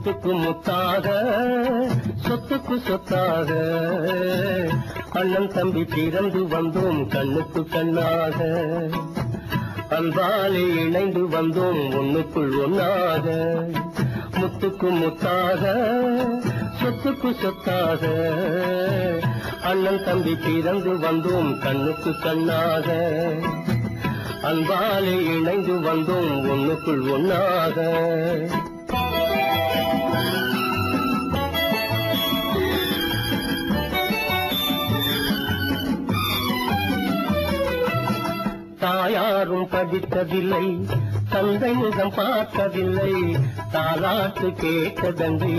முத்துக்கு முத்தாக சொத்துக்கு சொத்தாக அண்ணன் தம்பி பிறந்து வந்தோம் கண்ணுக்கு கண்ணாக அன்பாலே இணைந்து வந்தோம் ஒண்ணுக்குள் ஒன்னாக முத்துக்கு முத்தாக சொத்துக்கு சொத்தாக அண்ணன் தம்பி பிறந்து வந்தோம் கண்ணுக்கு கண்ணாக அன்பாலே இணைந்து வந்தோம் ஒண்ணுக்குள் ஒன்னாக தாயாரும் படித்ததில்லை தந்தை முகம் பார்த்ததில்லை தாலாட்டு கேட்டதன்றி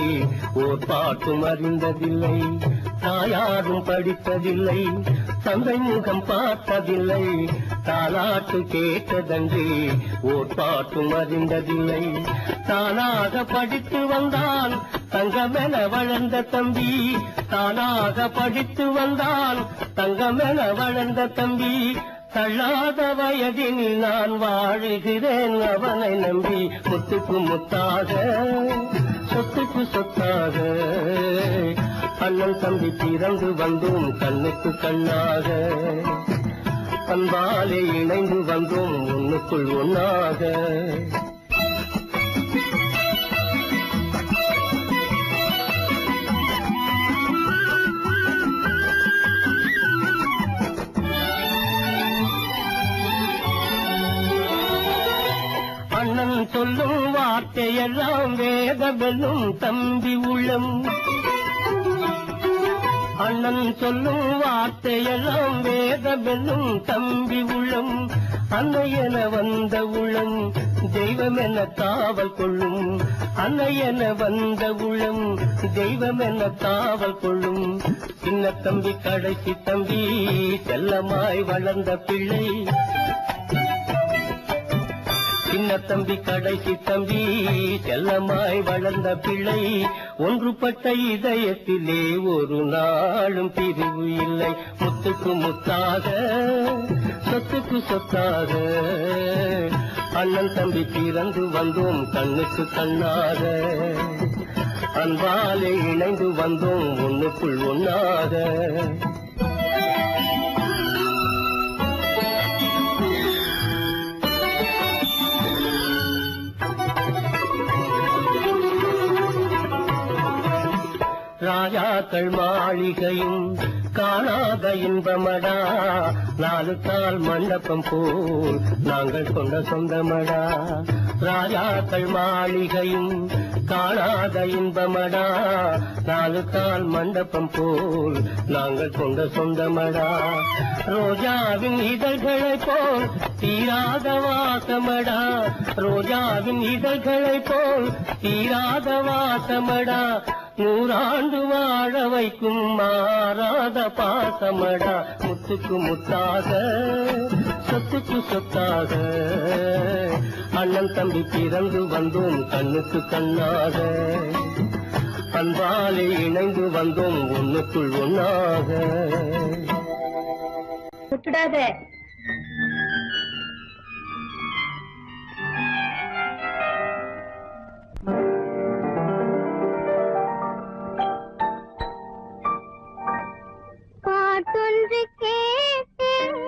ஓர் பாட்டும் அறிந்ததில்லை தாயாரும் படித்ததில்லை தந்தை முகம் பார்த்ததில்லை தாலாட்டு கேட்டதன்றி ஓர் பாட்டும் அறிந்ததில்லை தானாக படித்து வந்தான் தங்கமென வளர்ந்த தம்பி தானாக படித்து வந்தான் தங்கமென வளர்ந்த தம்பி தள்ளாத வயதினில் நான் வாழுகிறேன் அவனை நம்பி முத்துக்கு முத்தாக சொத்துக்கு சொத்தாக அண்ணன் தம்பி பிறந்து வந்தோம் கண்ணுக்கு கண்ணாக அன்பாலே இணைந்து வந்தோம் ஒண்ணுக்குள் ஒன்னாக அண்ணன் சொல்லும் வார்த்தையெல்லாம் வேதமெல்லும் தம்பி உள்ளம் அண்ணன் சொல்லும் வார்த்தையெல்லாம் வேதமெல்லும் தம்பி உள்ளம் அன்னையென வந்த உள்ளம் தெய்வம் என காவல் கொள்ளும் அன்னையென வந்த உள்ளம் தெய்வம் என காவல் கொள்ளும் சின்ன தம்பி கடைசி தம்பி செல்லமாய் வளர்ந்த பிள்ளை சின்ன தம்பி கடைசி தம்பி செல்லமாய் வளர்ந்த பிள்ளை ஒன்றுபட்ட இதயத்திலே ஒரு நாளும் பிரிவு இல்லை முத்துக்கு முத்தாக சொத்துக்கு சொத்தாக அண்ணன் தம்பி பிறந்து வந்தோம் கண்ணுக்கு கண்ணாக அன்பாலே இணைந்து வந்தோம் ஒண்ணுக்குள் ஒன்னாக ராஜாக்கள் மாளிகையும் காணாத இன்பமடா நாலு கால் மண்டபம் போல் நாங்கள் கொண்ட சொந்தமடா ராஜாக்கள் மாளிகையும் காணாத இன்பமடா நாலு கால் மண்டபம் போல் நாங்கள் கொண்ட சொந்தமடா ரோஜாவின் இதழ்களை போல் தீராத வாசமடா ரோஜாவின் இதழ்களை போல் தீராத வாசமடா நூறாண்டு வாழ வைக்கும் மாறாத பாசமடா முத்துக்கு முத்தாக சொத்துக்கு சொத்தாக அண்ணன் தம்பி பிறந்து வந்தோம் கண்ணுக்கு கண்ணாக அன்பாலே இணைந்து வந்தோம் ஒண்ணுக்குள் ஒன்னாக விட்டுடாத பாட்டொன்று கேட்டேன்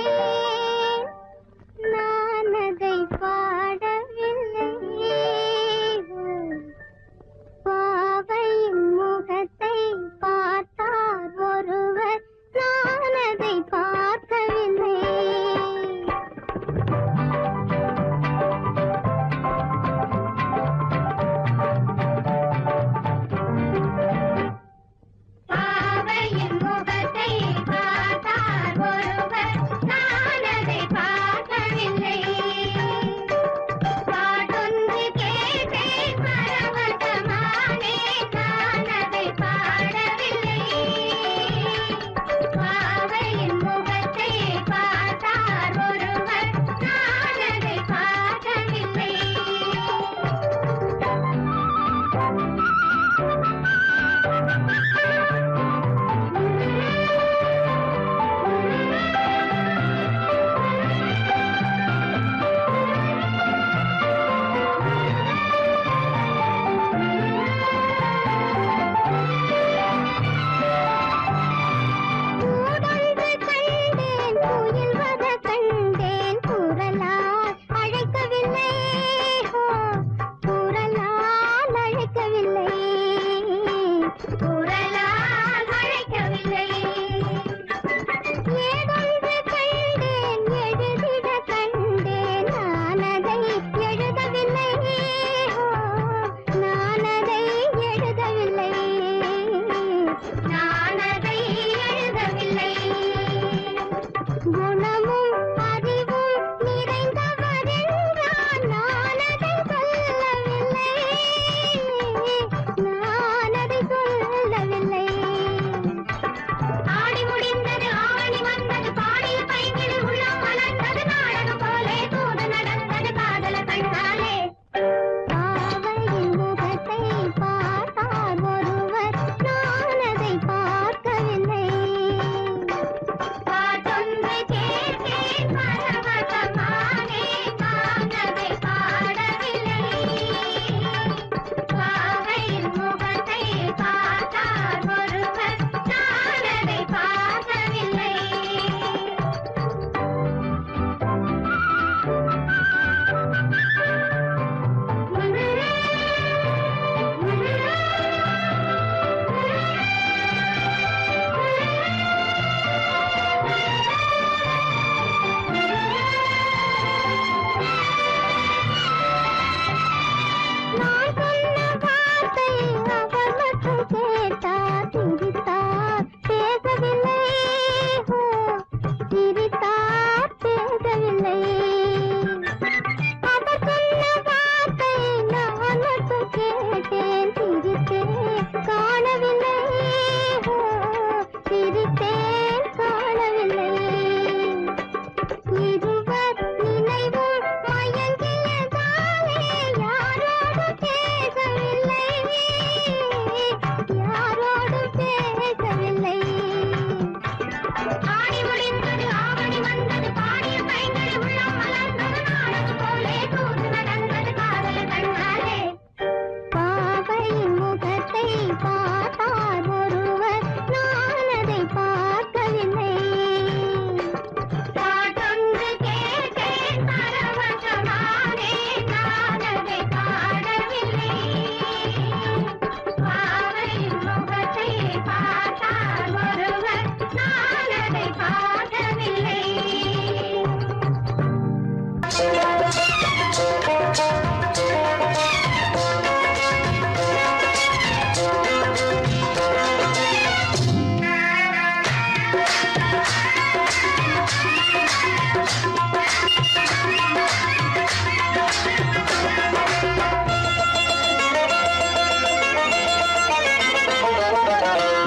பரவசமானேன் நான் அதை பாடவில்லை பாவையின் முகத்தை பார்த்தால்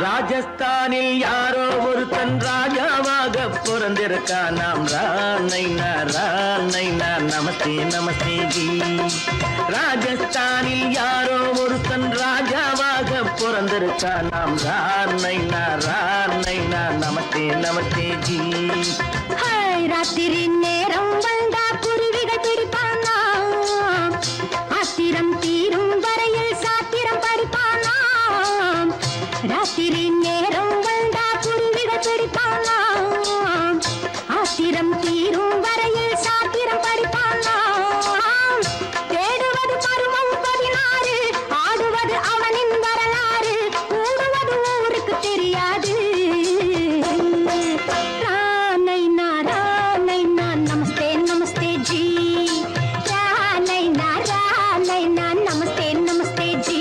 ராஜஸ்தானில் யாரோ ஒருத்தன் ராஜாவாக பிறந்திருக்கான். நாம் ராணைனா ராணைனா நமஸ்தே நமஸ்தே ஜி. ராஜஸ்தானில் யாரோ ஒருத்தன் ராஜாவாக பிறந்திருக்கான். நாம் ராணைனா ராணைனா நமஸ்தே நமஸ்தே ஜி. ராத்திரி நேரம் வந்தா குருவிகள் பிடிப்பானா, ஆத்திரம் தீரும் வரையில் சாத்திரம் படிப்பானா. ராத்திரி நேரம் வந்தா குருவிகள் பிடிப்பானா, ஆத்திரம் தீரும் வரையில் சாத்திரம் படிப்பானா. தேடுவது பருவம் 16, ஆடுவது அவனின் வரலாறு, கூடுவது ஊருக்கு தெரியாது. நமஸ்தே நமஸ்தே ஜி. நமஸ்தே நமஸ்தே ஜி.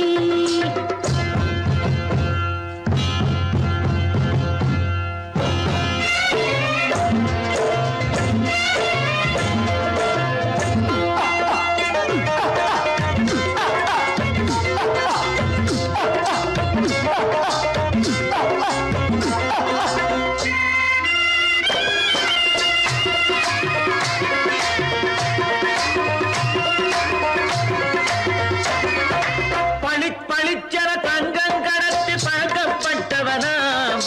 பளிச்சர தங்கம் கடத்தி பழக்கப்பட்டவனாம்.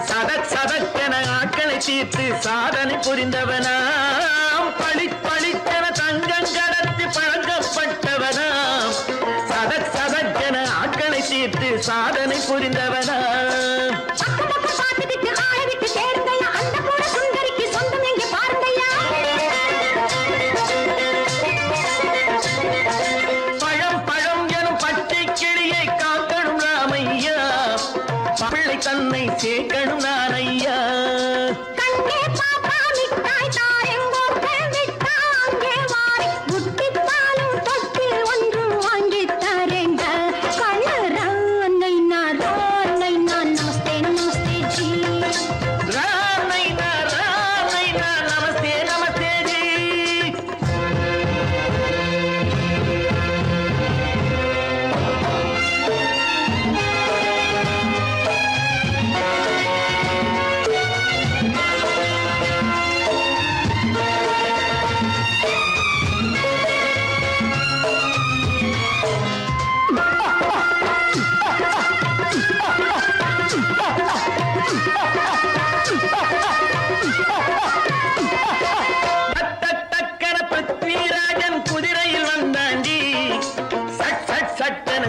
சதக் சதக்கென ஆட்களை தீர்த்து சாதனை புரிந்தவனாம். பளிச்சர தங்கம் கடத்தி பழக்கப்பட்டவனாம். சதக் சதக்கென ஆட்களை தீர்த்து சாதனை புரிந்தவனாம். தன்னை சேர்க்கணும் நான் ஐயா. கண்ணே பாப்பா மிட்டாய் தாரெங்கோ விட்டா அங்கே வாரி முட்டித்தாலும் தொட்டு ஒன்று வாங்கி தரேங்க. ராணைனா ராணைனா நமஸ்தே நமஸ்தே ஜி. ராணைனா ராணைனா நமஸ்தே நமஸ்தே ஜி.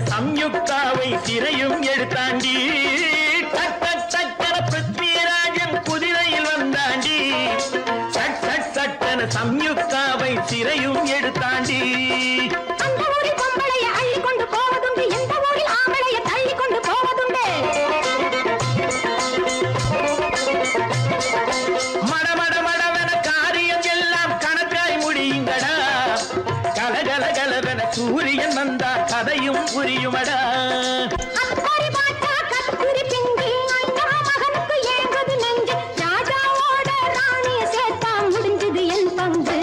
சம்யுக்தாவை சிறையும் எடுத்தாண்டி. சட்டன பிருத்விராஜன் குதிரையில் வந்தாண்டி. சட்டன சம்யுக்தாவை சிறையும் எடுத்தாண்டி. அந்த ஊரில் பொம்பளைய அள்ளி கொண்டு போவதுண்டு, எந்த ஊரில் ஆம்பளைய தள்ளி கொண்டு போவதுண்டு. மடமடமடவென காரியம் எல்லாம் கணக்காய் முடியுங்கடா. கலகலகலவென சூரியன் வந்தா கதையும் புரியுமடா. அக்கறை பாட்டா கத்துரி பிங்கு அண்ணா மகனுக்கு ஏங்குது நெஞ்சு. ராஜாவோட ராணிய சேர்த்தா முடிஞ்சது என் பங்கு.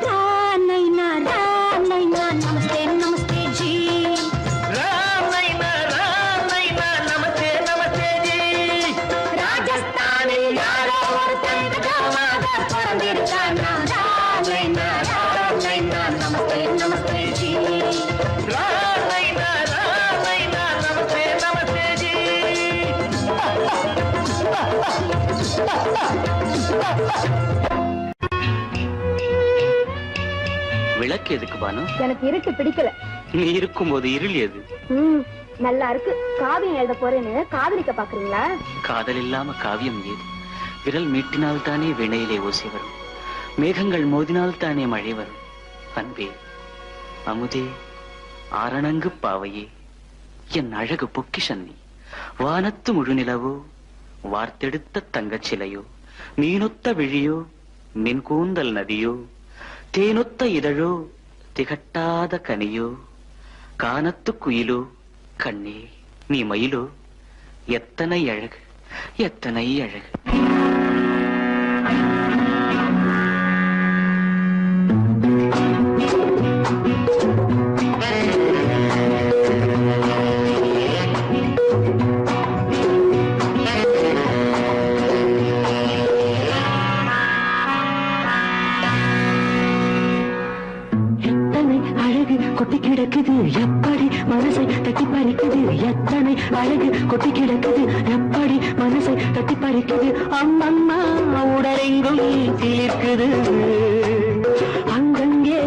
ராணைனா ராணைனா நமஸ்தே நமஸ்தே ஜி. ராணைனா ராணைனா நமஸ்தே நமஸ்தே ஜி. ராஜஸ்தானில் யாரோ ஒருத்தன் ராஜாவாக பிறந்திருக்கானா. ராணைனா ராணைனா நமஸ்தே நமஸ்தே ஜி. ராணைனா ராணைனா நமஸ்தே நமஸ்தே ஜி. விளக்கு எதுக்கு பானு? எனக்கு இருட்டு பிடிக்கல. நீ இருக்கும்போது இருள் எது? நல்லா இருக்கு. காவியம் எழுத போறேன்னு காதலிக்க பாக்குறீங்களா? காதல் இல்லாம காவியம் ஏது? விரல் மீட்டினால் தானே வினையிலே ஓசை வரும். மேகங்கள் மோதினால் தானே மழை வரும். அன்பே அமுதே ஆரணங்கு பாவையே என் அழகு பொக்கிஷன்னி. வானத்து முழுநிலவோ வார்த்தெடுத்த தங்கச் சிலையோ, மீனொத்த விழியோ மின்கூந்தல் நதியோ, தேனொத்த இதழோ திகட்டாத கனியோ, கானத்து குயிலோ கண்ணே நீ மயிலோ, எத்தனை அழகு எத்தனை அழகு. கிடக்குது எப்படி மனசை தட்டி பறிக்குது எத்தனை அழகு கொட்டி கிடக்குது எப்படி மனசை தட்டி பறிக்குது அம்மம்மா உடலெங்கும் சிலிர்க்குது அங்கங்கே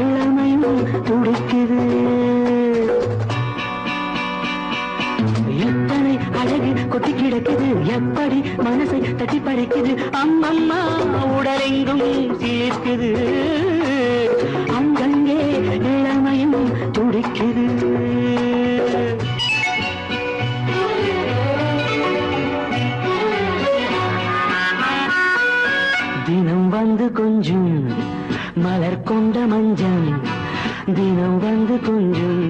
இளமையும் துடிக்குது எத்தனை அழகு கொட்டி கிடக்குது எப்படி மனசை தட்டி பறிக்குது அம்மம்மா உடலெங்கும் சிலிர்க்குது அங்கங்கே இளமையும் துடிக்குது தினம் வந்து கொஞ்சம் மலர் கொண்ட மஞ்சம் தினம் வந்து கொஞ்சம்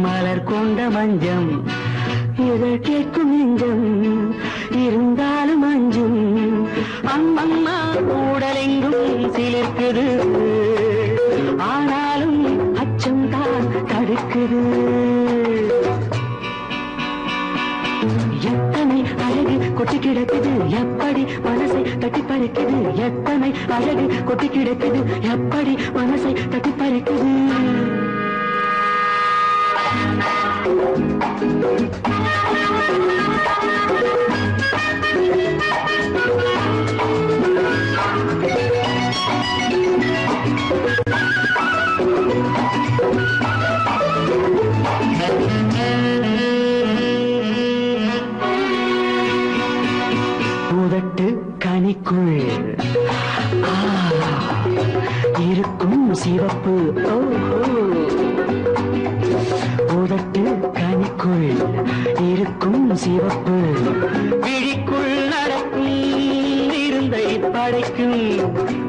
மலர் கொண்ட மஞ்சம் இதழ் கேட்கும் நெஞ்சம் இருந்தாலும் அஞ்சும் அம்மம்மா உடலெங்கும் சிலிர்க்குது ஆனாலும் அச்சம் தான் தடுக்குது எத்தனை அழகு கொட்டி கிடக்குது எப்படி மனசை தட்டி பறிக்குது எத்தனை அழகு கொட்டி கிடக்குது எப்படி மனசை தட்டி பறிக்குது உதட்டு கனிக்குள் இருக்கும் சிவப்பு உதட்டு கனிக்குள் இருக்கும் சிவப்பு விழிக்குள் நடக்கும் இருந்தை படைக்கும்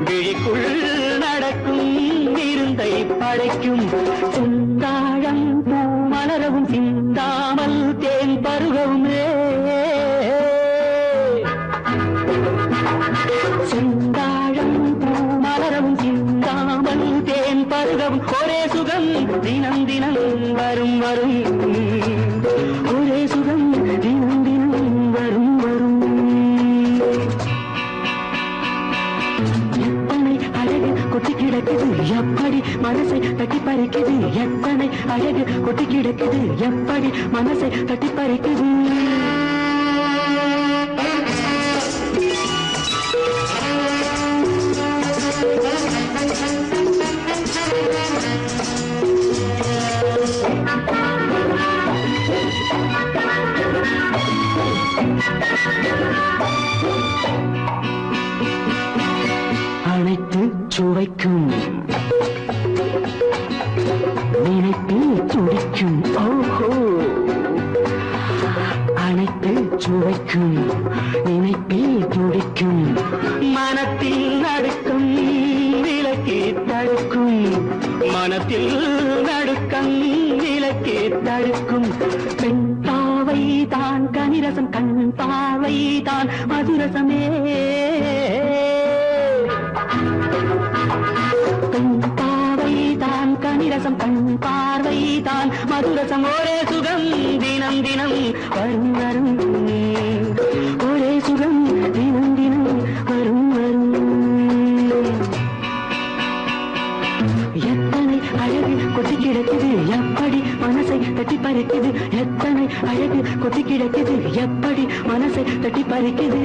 விழிக்குள் நடக்கும் இருந்தை படைக்கும் செந்தாழம் பூ மலரவும் சிந்தாமல் தேன் பருகவும் செந்தாழம் பூ மலரவும் சிந்தாமல் தேன் பருகவும் ஒரே சுகம் தினம் தினம் வரும் வரும் ஒரே சுகம் தினம் தினம் வரும் வரும் எத்தனை அழகு கொட்டி கிடக்குது எப்படி மனசை தட்டி பறிக்குது எத்தனை அழகு கொட்டி கிடக்குது எப்படி மனசை தட்டி பறிக்குது அனைத்து சுவைக்கும் நினைப்பில் துடிக்கும் ஓஹோ அனைத்து சுவைக்கும் நினைப்பில் துடிக்கும் மனத்தில் நடுக்கம் விலக்கி தடுக்கும் மனத்தில் நடுக்கம் விலக்கி தடுக்கும் பெண் பாவை தான் கனிரசம் கண் பாவை தான் மதுரசமே பெண் பாவை தான் கனிரசம் கண் பார்வை தான் மதுரசம் ஒரே சுகம் தினம் தினம் வரும் வரும் ஒரே சுகம் தினம் தினம் வரும் வரும் எத்தனை அழகு கொட்டி கிடக்குது எப்படி மனசை தட்டி பறிக்குது எத்தனை அழகு கொட்டி கிடக்குது எப்படி மனசை தட்டி பறிக்குது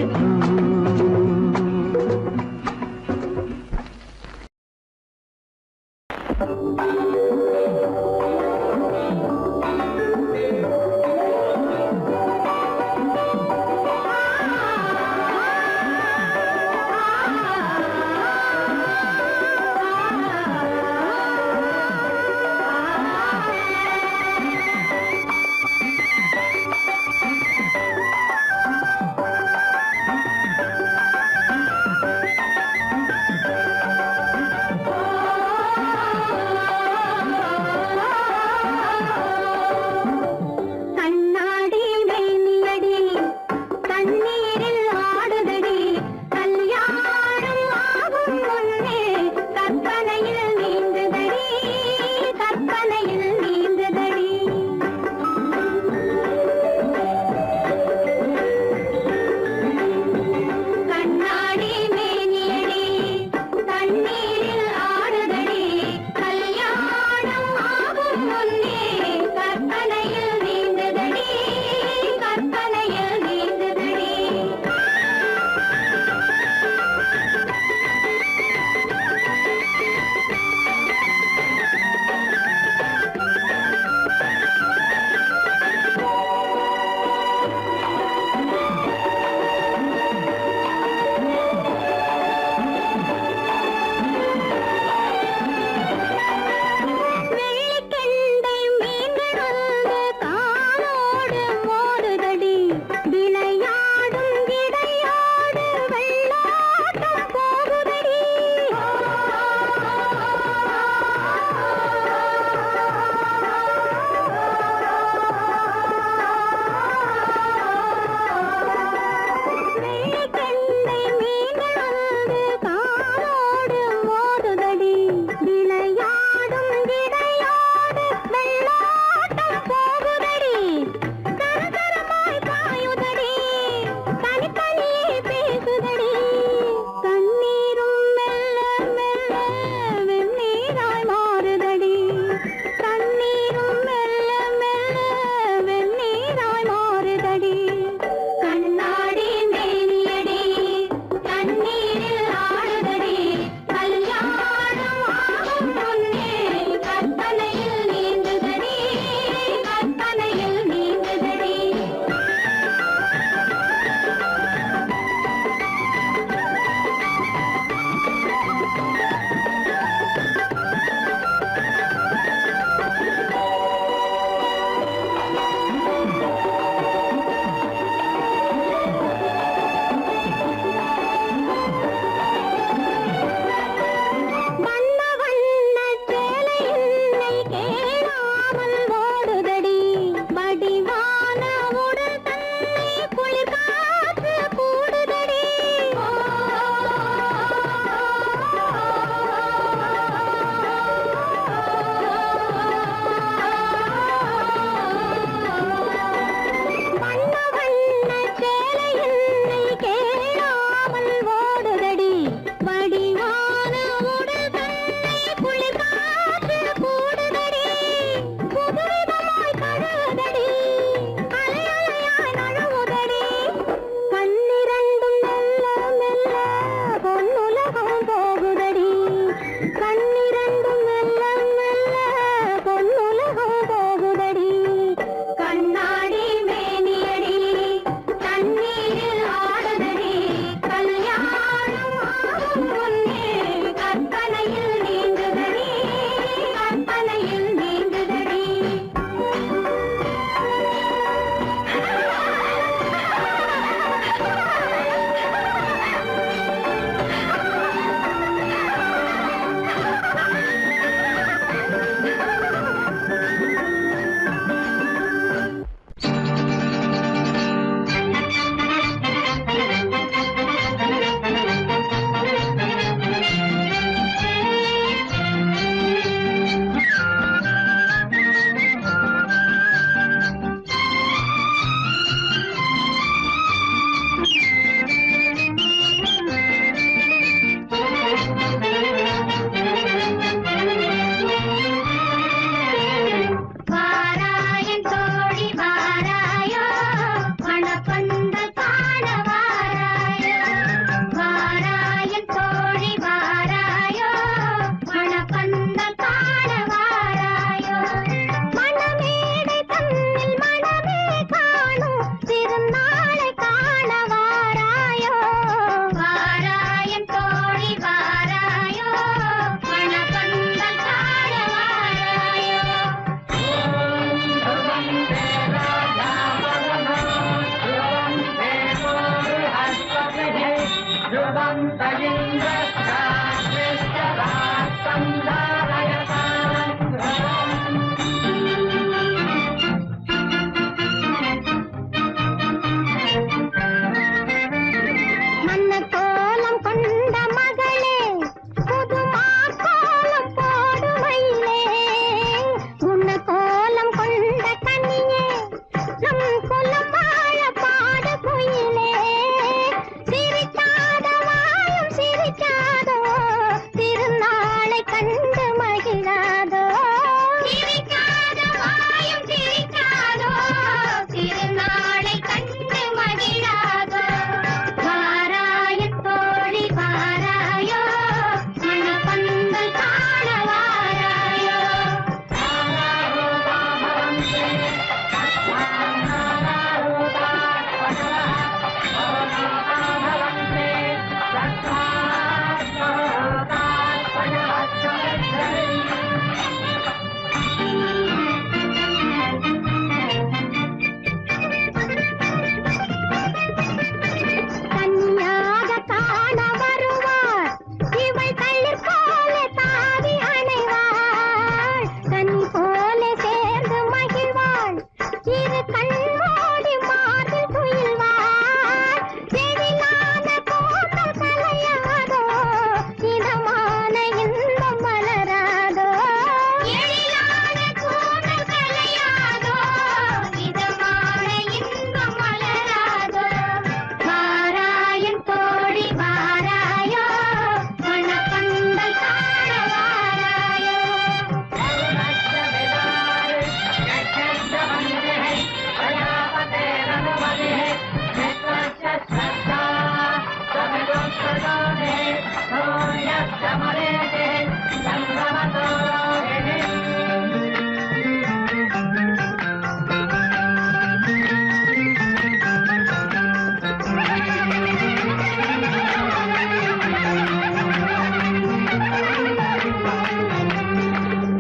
கண்டு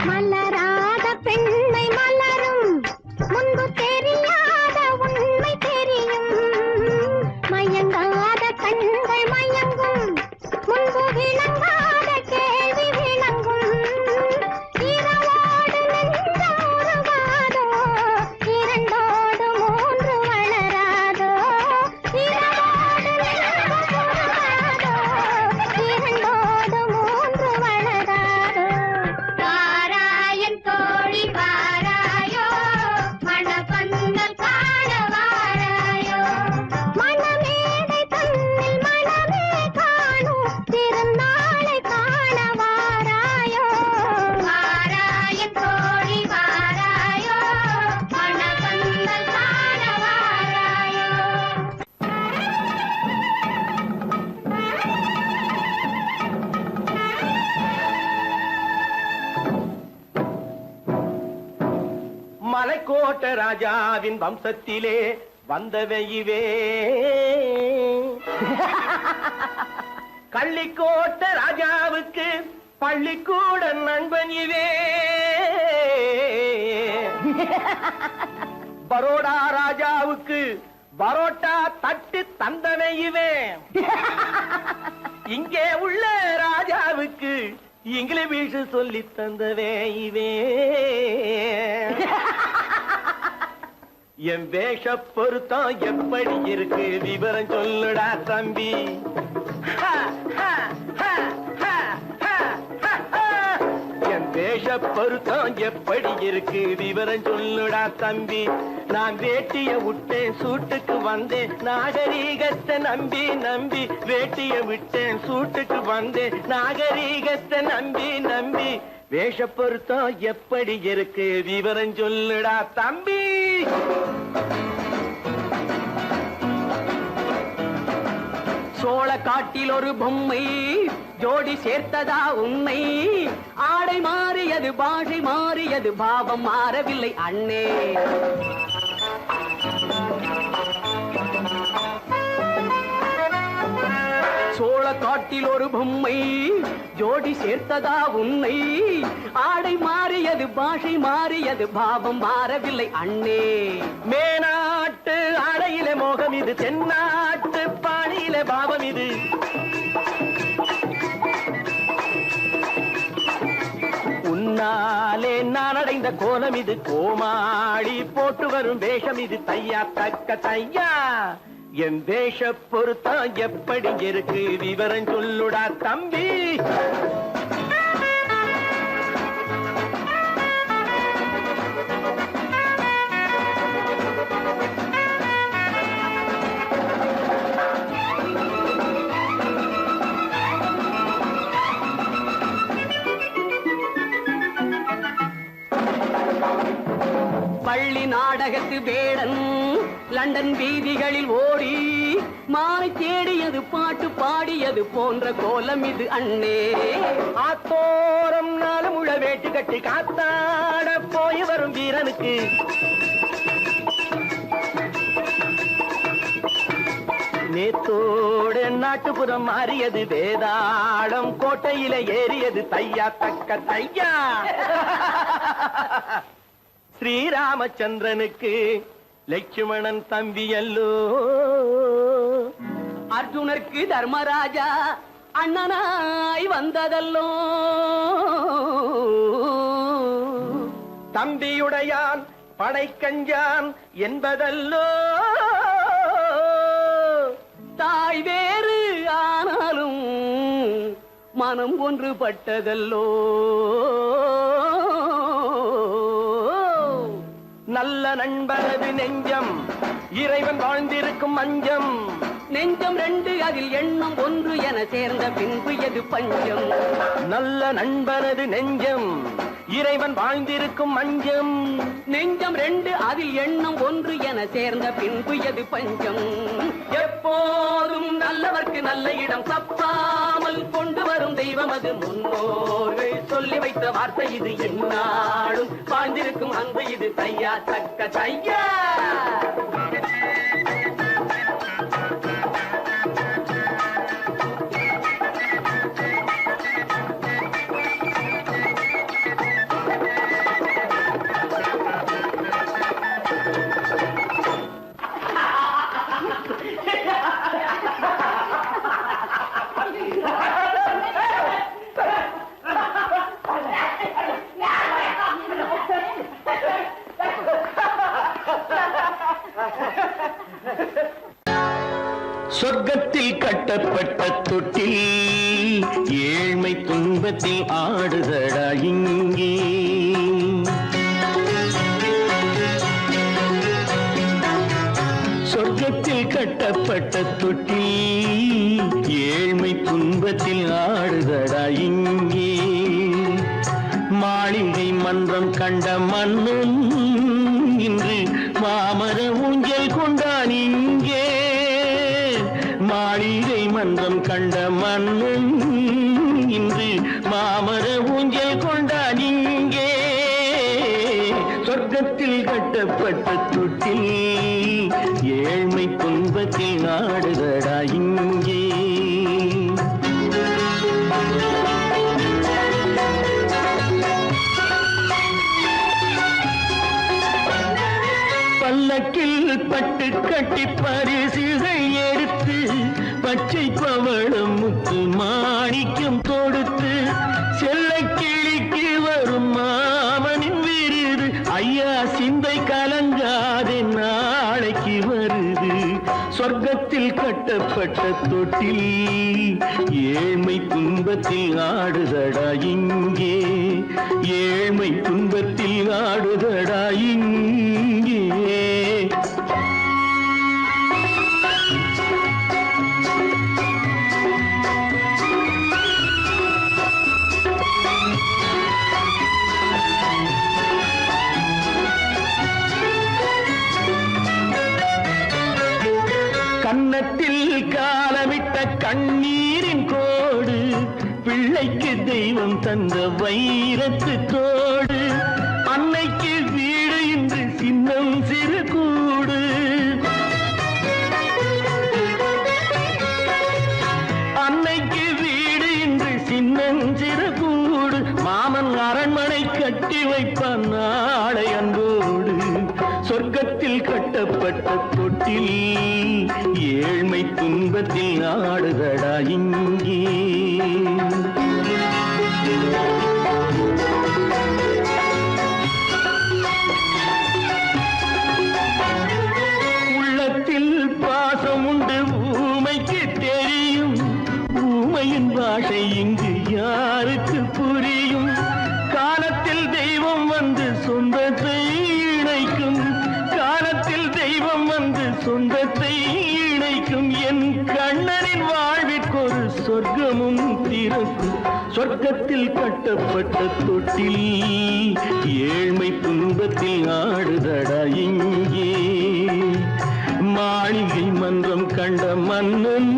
மலராத பெண்மை மலரும் முன்பு தெரியாத உண்மை தெரியும் மயங்காத கண்கள் மயங்கும் முன்பு விளங்காத கேள்வி விளங்கும் இரவோடு நெஞ்சம் உருவாதோ இரண்டோடு மூன்று வளராதோ இரவோடு நெஞ்சம் உருவாதோ இரண்டோடு மூன்று வளராதோ வாராயன் தோழி வாராயோ மணப்பந்தல் காண வாராயோ மணமேடை தன்னில் மணமே காணும் திருநாளை காண வாராயோ வாராயன் தோழி வாராயோ மணப்பந்தல் காண வாராயோ மலைக்கோட்ட ராஜாவின் வம்சத்திலே வந்தவையுவே கள்ளிக்கோட்ட ராஜாவுக்கு பள்ளிக்கூட நண்பன் இவே பரோடா ராஜாவுக்கு பரோட்டா தட்டு தந்தனை இவே இங்கே உள்ள ராஜாவுக்கு இங்கிலீஷ் சொல்லி தந்தவே இவே என் வேஷ பொருத்தம் எப்படி இருக்கு விவரம் சொல்லுடா தம்பி என் வேஷ பொருத்தம் எப்படி இருக்கு விவரம் சொல்லுடா தம்பி நான் வேட்டிய விட்டேன் சூட்டுக்கு வந்தேன் நாகரீகத்தை நம்பி நம்பி வேட்டிய விட்டேன் சூட்டுக்கு வந்தேன் நாகரீகத்தை நம்பி நம்பி வேஷ பொருத்தம் எப்படி இருக்கு விவரம் சொல்லுடா தம்பி சோழ காட்டில் ஒரு பொம்மை ஜோடி சேர்த்ததா உண்மை ஆடை மாறியது பாஷை மாறியது பாவம் மாறவில்லை அண்ணே சோழ காட்டில் ஒரு பொம்மை ஜோடி சேர்த்ததா உண்மை ஆடை மாறியது பாஷை மாறியது பாவம் மாறவில்லை அண்ணே மேனாட்டு ஆடையிலே மோகம் இது தென்னாட்டு பாணியிலே பாவம் இது உன்னாலே நான் அடைந்த கோலம் இது கோமாளி போட்டு வரும் வேஷம் இது தையா தக்க தையா என் வேஷ பொருத்தம் எப்படி இருக்கு விவரம் சொல்லுடா தம்பி பள்ளி நாடகத்து வேடன் லண்டன் வீதிகளில் ஓடி மாலை தேடியது பாட்டு பாடியது போன்ற கோலம் இது அண்ணே ஆத்தோரம் நாளும் உள்ள வேட்டு கட்டி காத்தாட போய் வரும் வீரனுக்கு நேத்தோடு நாட்டுப்புறம் மாறியது வேதாளம் கோட்டையில ஏறியது தையா தக்க தையா ஸ்ரீராமச்சந்திரனுக்கு லட்சுமணன் தம்பி அல்லோ அர்ஜுனருக்கு தர்மராஜா அண்ணனாய் வந்ததல்லோ தம்பியுடையான் படைக்கஞ்சான் என்பதல்லோ தாய் வேறு ஆனாலும் மனம் ஒன்றுபட்டதல்லோ நல்ல நண்பனது நெஞ்சம் இறைவன் வாழ்ந்திருக்கும் மஞ்சம் நெஞ்சம் ரெண்டு அதில் எண்ணம் ஒன்று என சேர்ந்த பின்பு எது பஞ்சம்? நல்ல நண்பனது நெஞ்சம் இறைவன் வாழ்ந்திருக்கும் மஞ்சம். நெஞ்சம் ரெண்டு அதில் எண்ணம் ஒன்று என சேர்ந்த பின்பு எது பஞ்சம்? எப்போதும் நல்லவர்க்கு நல்ல இடம் தப்பாமல் கொண்டு வரும் தெய்வம் அது முன்னோர்கள் சொல்லி வைத்த வார்த்தை இது. என்னாலும் வாழ்ந்திருக்கும் அன்பு இது. தையா தக்க தையா. சொர்க்கத்தில் கட்டப்பட்ட தொட்டில் ஏழ்மை துன்பத்தில் ஆடுதடா இங்கே. சொர்க்கத்தில் கட்டப்பட்ட தொட்டில் ஏழ்மை துன்பத்தில் ஆடுதடா இங்கே. மாளிகை மன்றம் கண்ட மன்னன் இன்று மாமர ஊஞ்சல் கொண்டான் இங்கே. மாளிகை மன்றம் கண்ட மன்னன் இன்று மாமர ஊஞ்சல் கொண்டான் இங்கே. சொர்க்கத்தில் கட்டப்பட்ட தொட்டில் ஏழ்மை துன்பத்தில் நாடுதடா இங்கே. பல்லக்கில் பட்டு கட்டி பரிசுகள் எடுத்து பச்சை பவளம் முத்து மாணிக்கம் கொடுத்து செல்ல கிளிக்கு வரும் மாமனின் விருது. ஐயா சிந்தை கலங்காதே நாளைக்கு வருது. சொர்க்கத்தில் கட்டப்பட்ட தொட்டில் ஏழ்மை துன்பத்தில் ஆடுதடா இங்கே. ஏழ்மை துன்பத்தில் ஆடுதடா இங்கே. கன்னத்தில் காலமிட்ட கண்ணீரின் கோடு பிள்ளைக்கு தெய்வம் தந்த வைரத்து தோடு. அன்னைக்கு வீடு இன்று சின்னம் சிறு கூடு. அன்னைக்கு வீடு இன்று சின்னம் சிறு கூடு. மாமன் அரண்மனை கட்டி வைப்பான் நாளை அன்போடு. சொர்க்கத்தில் கட்டப்பட்ட தொட்டில் ஏழ்மை துன்பத்தில் ஆடுதடா இங்கே. உள்ளத்தில் பாசம் உண்டு ஊமைக்கு தெரியும். ஊமையின் பாஷை இங்கு யாருக்கு புரியும்? காலத்தில் தெய்வம் வந்து சொந்தத்தை இணைக்கும். காலத்தில் தெய்வம் வந்து சொந்தத்தை இணைக்கும். என் கண்ணனின் வாழ்விற்கொரு சொர்க்கமும் திறக்கும். சொர்க்கத்தில் கட்டப்பட்ட தொட்டில் ஏழ்மை துன்பத்தில் ஆடுதடா இங்கே. மாளிகை மன்றம் கண்ட மன்னன்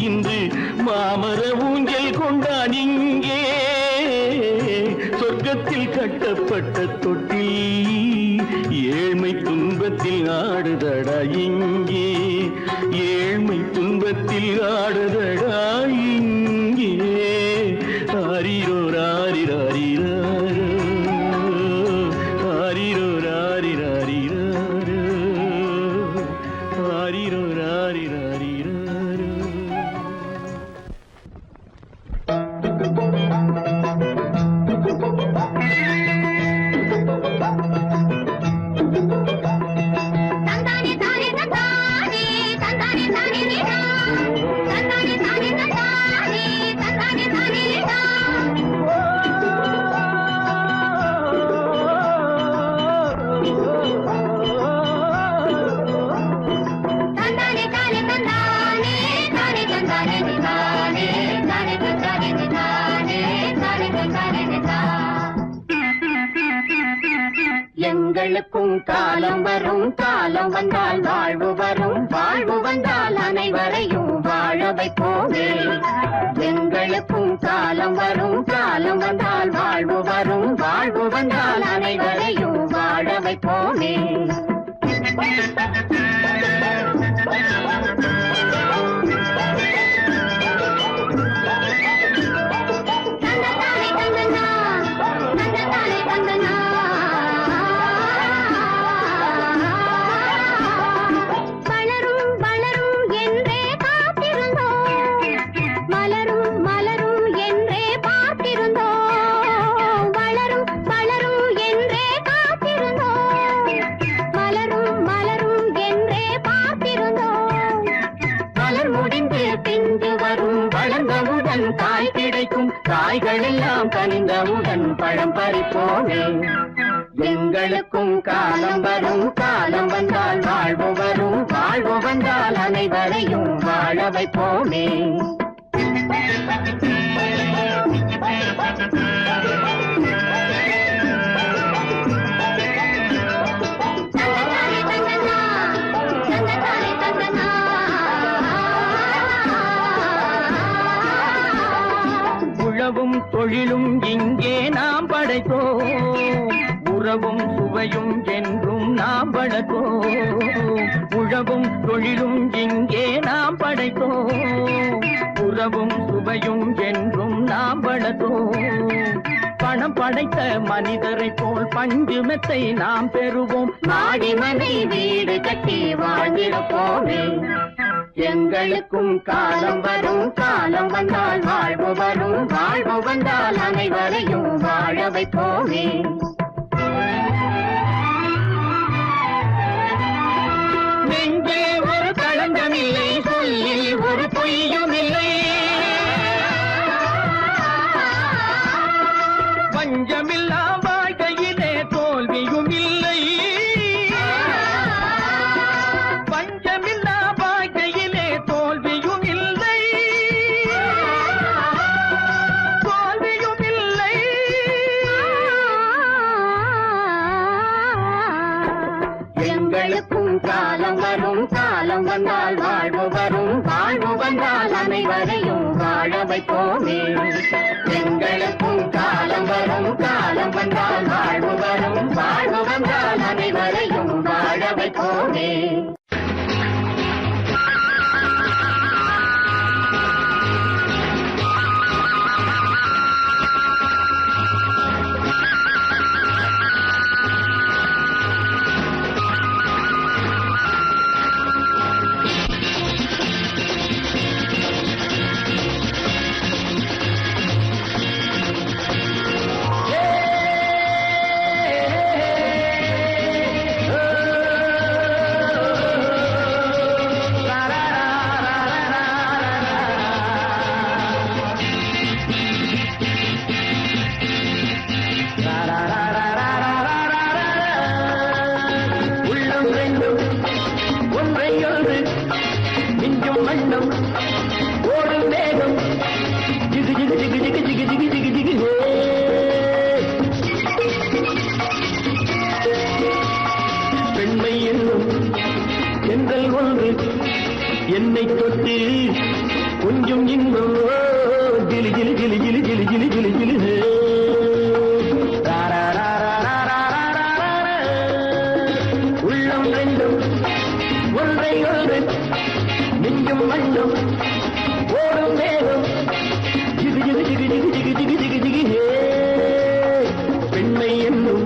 இன்று மாமர ஊஞ்சல் கொண்டான் இங்கே. சொர்க்கத்தில் கட்டப்பட்ட தொட்டில் ஏழ்மை துன்பத்தில் ஆடுதடா இங்கே. ஏழ்மை துன்பத்தில் ஆடுதடா இங்கே. ஆரிரோ ராரிராரிரோ ஆரிரோ ராரிராரிரோ ஆரிரோ ராரிராரிரோ. தந்தானே தானே தந்தானே தந்தானே தானே நீடா தந்தானே தானே எங்களுக்கும் காலம் வரும், காலம் வந்தால் வாழ்வு வரும், வாழ்வு வந்தால் அனைவரையும் வாழ வைப்போமே. எங்களுக்கும் காலம் வரும், காலம் வந்தால் வாழ்வு வரும், வாழ்வு வந்தால் அனைவரையும் வாழ வைப்போமே. காய் கிடைக்கும், காய்கள் எல்லாம் கனிந்தவுடன் பழம் பறிப்போமே. எங்களுக்கும் காலம் வரும், காலம் வந்தால் வாழ்வு வரும், வாழ்வு வந்தால் அனைவரையும் வாழ வைப்போமே. உழவும் தொழிலும் இங்கே நாம் படைத்தோம், உறவும் சுவையும் என்றும் நாம் வளர்த்தோம். உழவும் தொழிலும் இங்கே நாம் படைத்தோம், உறவும் சுவையும் என்றும் நாம் வளர்த்தோம். பணம் படைத்த மனிதரை போல் பஞ்சு மெத்தை நாம் பெறுவோம், மாடி மனை வீடு கட்டி வாழ்ந்திருப்போமே. எங்களுக்கும் காலம் வரும், காலம் வந்தால் வாழ்வு வரும், வாழ்வு வந்தால் அனைவரையும் வாழ வைப்போமே. நெஞ்சே ஒரு களங்கமில்லை, சொல்லில் ஒரு பொய்யும் இல்லை, பஞ்சமில்லா வாழ்க்கையிலே தோல்வியும் இல்லை, பஞ்சமில்லா வாழ்க்கையிலே தோல்வியும் இல்லை, தோல்வியும் இல்லை. எங்களுக்கும் காலம் வரும், காலம் வந்தால் வாழ்வு வரும், வாழ்வு வந்தால் அனைவரையும் வாழ வைப்போமே. எங்களுக்கும் காலம் வரும், காலம் வந்தால் வாழ்வு வரும், வாழ்வு வந்தால் அனைவரையும் வாழ வைப்போமே. என்னை தொட்டு கொஞ்சம் இன்பம் கிளி கிளி கிளி கிளி கிளி கிளி கிளி கிளி உள்ளம் ரெண்டும் ஒன்றை ஒன்று நெஞ்சும் மண்ணும் ஓடும் வேகம் ஜிகு ஜிகு ஜிகு ஜிகு ஜிகு ஜிகு ஜிகு ஜிகு பெண்மை என்னும்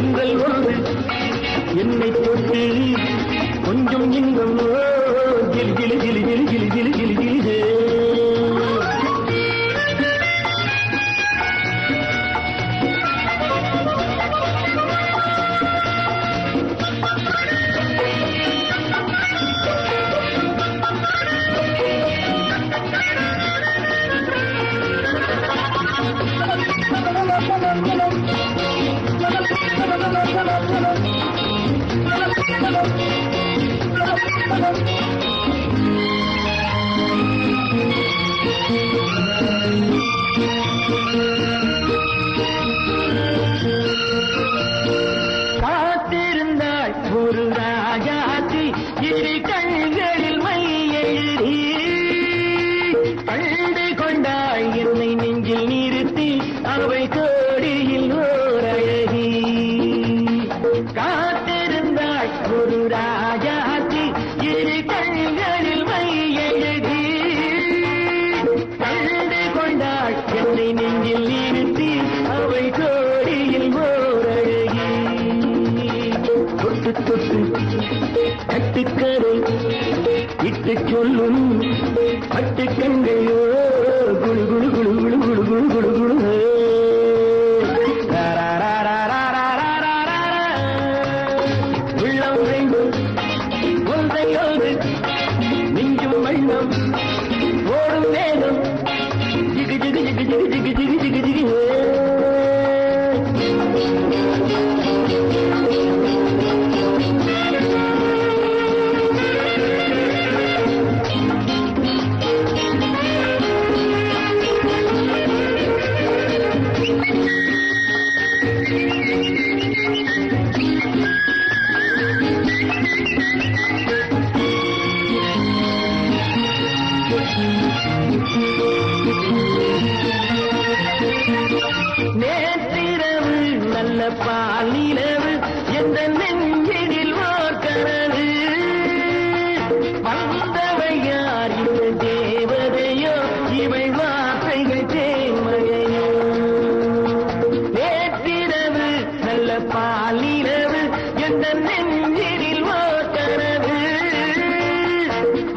எங்கள் ஒன்று என்னை தொட்டு கொஞ்சம் இன்பம் கிளி கிளி கிளி கிளி கிளி கிளி கிளி கிளி விட்டு சொல்லும் பட்டு கண்கையோ குழு குழு குழு குழு குழு குழு குழு குழு உள்ளம் வேண்டும் ஒன்றை ஒன்று நெஞ்சும் வண்ணம் ஓடும் வேகம் ஜிகு ஜிகு ஜிகு ஜிகு ஜிகு ஜிகு ஜிகு ஜிகு நேற்றிரவு நல்ல பால் நிலவு எந்த நெஞ்சினில் ஓர் கனவு வந்தவை யார் இந்த தேவதையோ இவை வார்த்தைகள் தேன்மழையோ நேற்றிரவு நல்ல பால் நிலவு எந்த நெஞ்சினில் ஓர் கனவு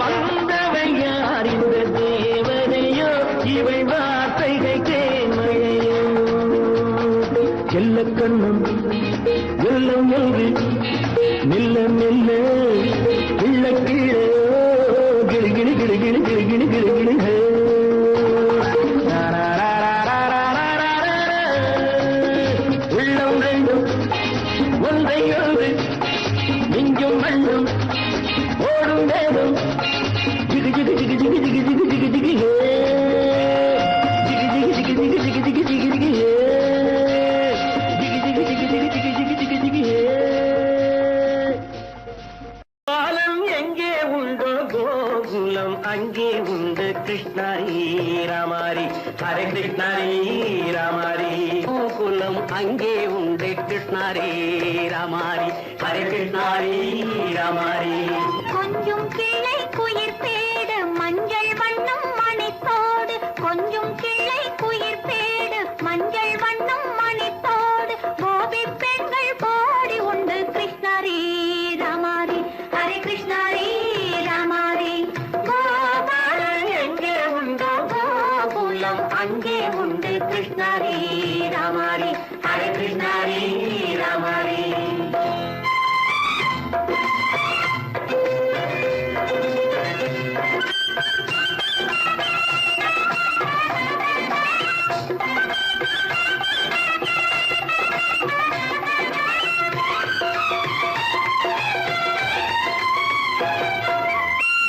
வந்தவை யார் இந்த தேவதையோ இவை வார்த்தைகள் தேன்மழையோ செல்ல கண்ணம் வெள்ளம் என்று மெல்ல மெல்ல கிள்ள கீழே கிளி கிளி கிளி கிளி கிளி கிளி கிளி கிளி உள்ளம் ரெண்டும் ஒன்றை ஒன்று நெஞ்சும் மண்ணும் ஓடும் வேகம் ஜிகு ஜிகு ஜிகு ஜிகு ஜிகு ஜிகு ஜிகு ஜிகு ஜிகு ஜிகு ஜிகு ஜிகு ஜிகு ஜிகு ஜிகு பாலம் எங்கே உண்டோ கோகுலம் அங்கே உண்டு கிருஷ்ணாரி ராமாரி ஹரே கிருஷ்ணாரி ராமாரி கோகுலம் அங்கே உண்டு கிருஷ்ணாரி ராமாரி ஹரே கிருஷ்ணாரி ராமாரி கொஞ்சம் கிளை குயிர் பேடு மஞ்சள் வண்ணம் மணித்தோடு கொஞ்சம் கிளை குயிர் பேடு மஞ்சள் வண்ணம் மணித்தோடு கோபி பெண்கள் போடி உண்டு கிருஷ்ணாரி ராமாரி ஹரே கிருஷ்ணாரி ராமாரி கோபாலம் எங்கே உண்டோ கோகுலம் அங்கே உண்டு கிருஷ்ணாரி ராமாரி ஹரே கிருஷ்ணாரி ராமாரி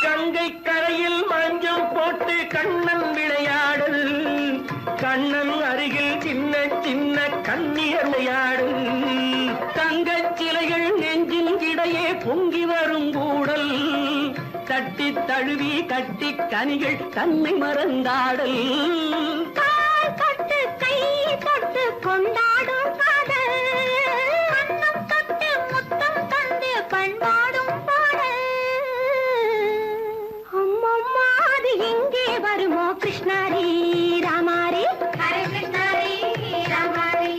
கங்கை கரையில் மஞ்சள் போட்டு கண்ணன் விளையாடல் கண்ணன் அருகில் சின்ன சின்ன கண்ணியர் விளையாடல் தங்கச் சிலைகள் நெஞ்சின் இடையே பொங்கி வரும் கூடல் தட்டி தழுவி கட்டி கனிகள் தன்னை மறந்தாடல் கால் தொட்டு கை தொட்டு கொண்டாடும் காதல் கண்ணம் தொட்டு முத்தம் தந்து பண்பாடும் பாடல் அம்மம்மா அது எங்கே வருமோ கிருஷ்ணாரி ராமாரி ஹரே கிருஷ்ணாரி ராமாரி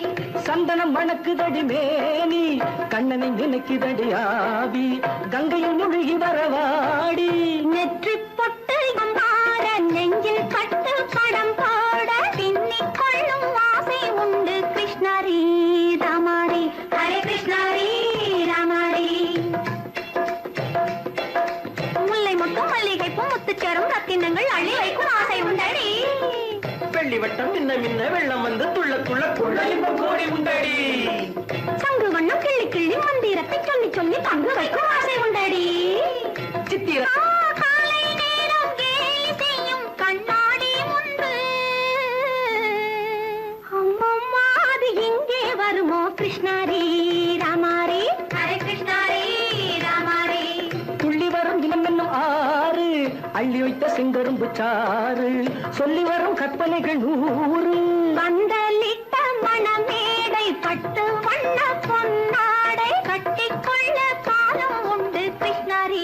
சந்தனம் மணக்குதடி மேனி கண்ணனை நினைக்குதடி ஆவி கங்கையில் முழுகி வரவாடி நெற்றி பொட்டு அம்பார நெஞ்சில் பட்டு படம் பாட பின்னிக் கொள்ளும் ஆசை உண்டு கிருஷ்ணாரி ராமாரி ஹரே கிருஷ்ணாரி ராமாரி முல்லை மொட்டும் மல்லிகை பூ முத்துச்சரம் ரத்தினங்கள் அள்ளி வைக்கும் ஆசை உண்டடி வெள்ளி வட்டம் மின்ன மின்ன வெள்ளம் வந்து துள்ள துள்ள கொள்ள இன்பம் கோடி உண்டடி சங்கு வண்ணம் கிள்ளி கிள்ளி மந்திரத்தை சொல்லி சொல்லி தங்கு வைக்கும் ஆசை உண்டடி சித்திர காலை நேரம் கேலி செய்யும் கண்ணாடி முன்பு அம்மம்மா அது எங்கே வருமோ கிருஷ்ணாரி ராமாரி ஹரே கிருஷ்ணாரி ராமாரி துள்ளி வரும் தினம் என்னும் ஆறு அள்ளி வைத்த செங்கரும்பு சாறு சொல்லி வரும் கற்பனைகள் 100 வந்தலிட்ட மணமேடை பட்டு வண்ண பொன்னாடை கட்டிக்கொள்ள காலம் உண்டு கிருஷ்ணாரி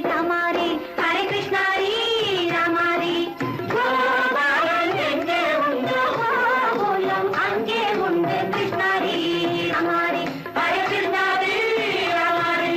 ராமாரி ஹரே கிருஷ்ணாரி ராமாரி கோபாலம் எங்கே உண்டு கோகுலம் அங்கே உண்டு கிருஷ்ணாரி ராமாரி ஹரே கிருஷ்ணாரி ராமாரி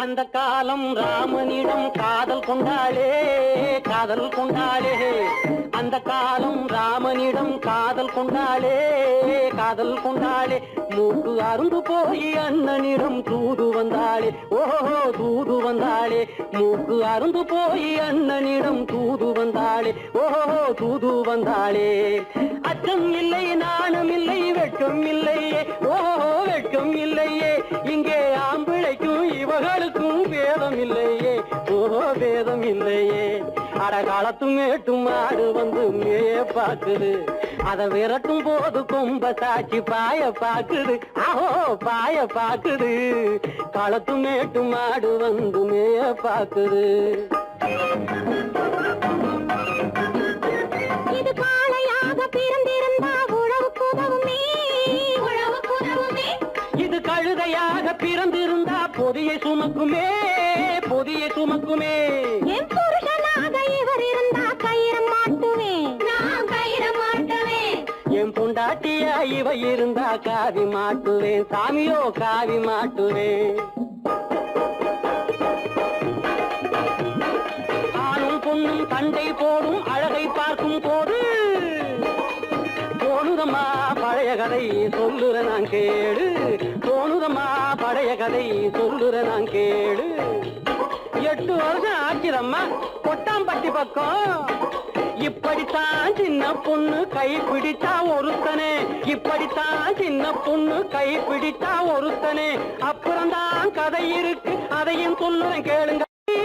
அந்த காலம் ராமனிடம் காதல் கொண்டாளே காதல் கொண்டாளே அந்த காலம் ராமனிடம் காதல் கொண்டாளே காதல் கொண்டாளே மூக்கு அருந்து போய் அண்ணனிடம் தூது வந்தாளே ஓஹோ தூது வந்தாளே மூக்கு அருந்து போய் அண்ணனிடம் தூது வந்தாளே ஓஹோ தூது வந்தாளே அச்சம் இல்லை நாணம் இல்லை வெட்கம் இல்லையே ஓஹோ வெட்கம் இல்லையே இங்கே ஆம்பிளைக்கும் இவர்களுக்கும் வேதம் இல்லையே ஓஹோ வேதம் இல்லையே அடகாலத்தும் மேட்டும் மாடு வந்து மேய பாக்குது அத விரட்டும் போது கொம்ப சாட்சி பாய பாக்குது ஆஹோ பாய பாக்குது களத்தும் மேட்டும் மாடு வந்து மேய பாக்குது இது காளையாக பிறந்திருந்தா உழவுக்கு உதவுமே உழவுக்கு உதவுமே இது கழுதையாக பிறந்திருந்தா பொதியை சுமக்குமே பொதியை சுமக்குமே என் புருஷனாக இவர் இருந்தா கயிறு மாட்டுவேன் நான் கயிறு மாட்டுவேன் என் பொண்டாட்டியா இவ இருந்தா காவி மாட்டுவேன் சாமியோ காவி மாட்டுவேன் ஆணும் பொண்ணும் சண்டை போடும் அழகை பார்க்கும் போது தோணுதம்மா பழைய கதை சொல்லுற நான் கேளு தோணுதம்மா பழைய கதை சொல்லுற நான் கேளு 8 வருஷம் ஆச்சுதம்மா கொட்டாம்பட்டி பக்கம் இப்படித்தான் சின்ன பொண்ணு கை பிடித்தா ஒருத்தனே இப்படித்தான் சின்ன பொண்ணு கை பிடித்தா ஒருத்தனே அப்புறம்தான் கதை இருக்கு அதையும் சொல்லுறேன் கேளுங்க